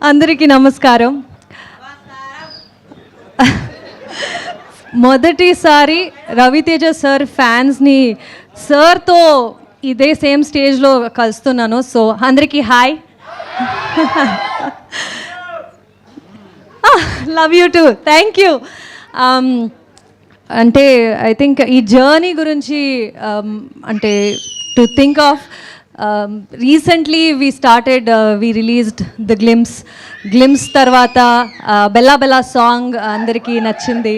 అందరికీ నమస్కారం. మొదటిసారి రవితేజ సార్ ఫ్యాన్స్ని సార్తో ఇదే సేమ్ స్టేజ్లో కలుస్తున్నాను. సో అందరికీ hi. Love you two. Thank you. అంటే ఐ థింక్ ఈ జర్నీ గురించి అంటే to think of recently we released the glimpse తర్వాత బెల్లా బెల్లా సాంగ్ అందరికీ నచ్చింది,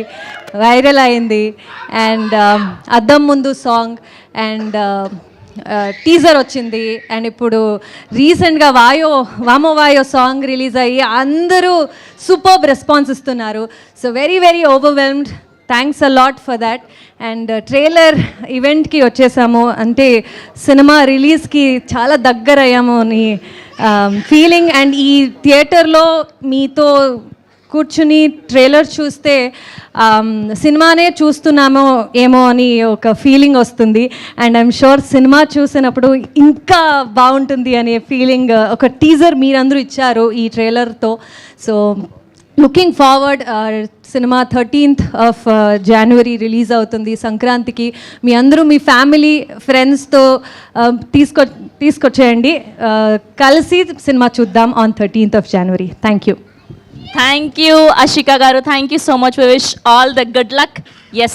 వైరల్ అయింది. అండ్ అద్దం ముందు సాంగ్ అండ్ టీజర్ వచ్చింది. అండ్ ఇప్పుడు రీసెంట్గా వామో వాయో సాంగ్ రిలీజ్ అయ్యి అందరూ సూపర్బ్ రెస్పాన్స్ ఇస్తున్నారు. So very very overwhelmed. Thanks a lot for that. And trailer ఈవెంట్కి వచ్చేసాము, అంటే సినిమా రిలీజ్కి చాలా దగ్గర అయ్యాము అని ఫీలింగ్. అండ్ ఈ థియేటర్లో మీతో కూర్చుని ట్రైలర్ చూస్తే సినిమానే చూస్తున్నామో ఏమో అని ఒక ఫీలింగ్ వస్తుంది. అండ్ ఐఎమ్ షూర్ సినిమా చూసినప్పుడు ఇంకా బాగుంటుంది అనే ఫీలింగ్ ఒక టీజర్ మీరందరూ ఇచ్చారు ఈ ట్రైలర్తో. So looking forward. సినిమా 13th of January రిలీజ్ అవుతుంది సంక్రాంతికి. మీ అందరూ మీ ఫ్యామిలీ ఫ్రెండ్స్తో తీసుకొచ్చేయండి, కలిసి సినిమా చూద్దాం on 13th of January. Thank you. Thank you, Ashika garu. Thank you so much. We wish all the good luck. Yes.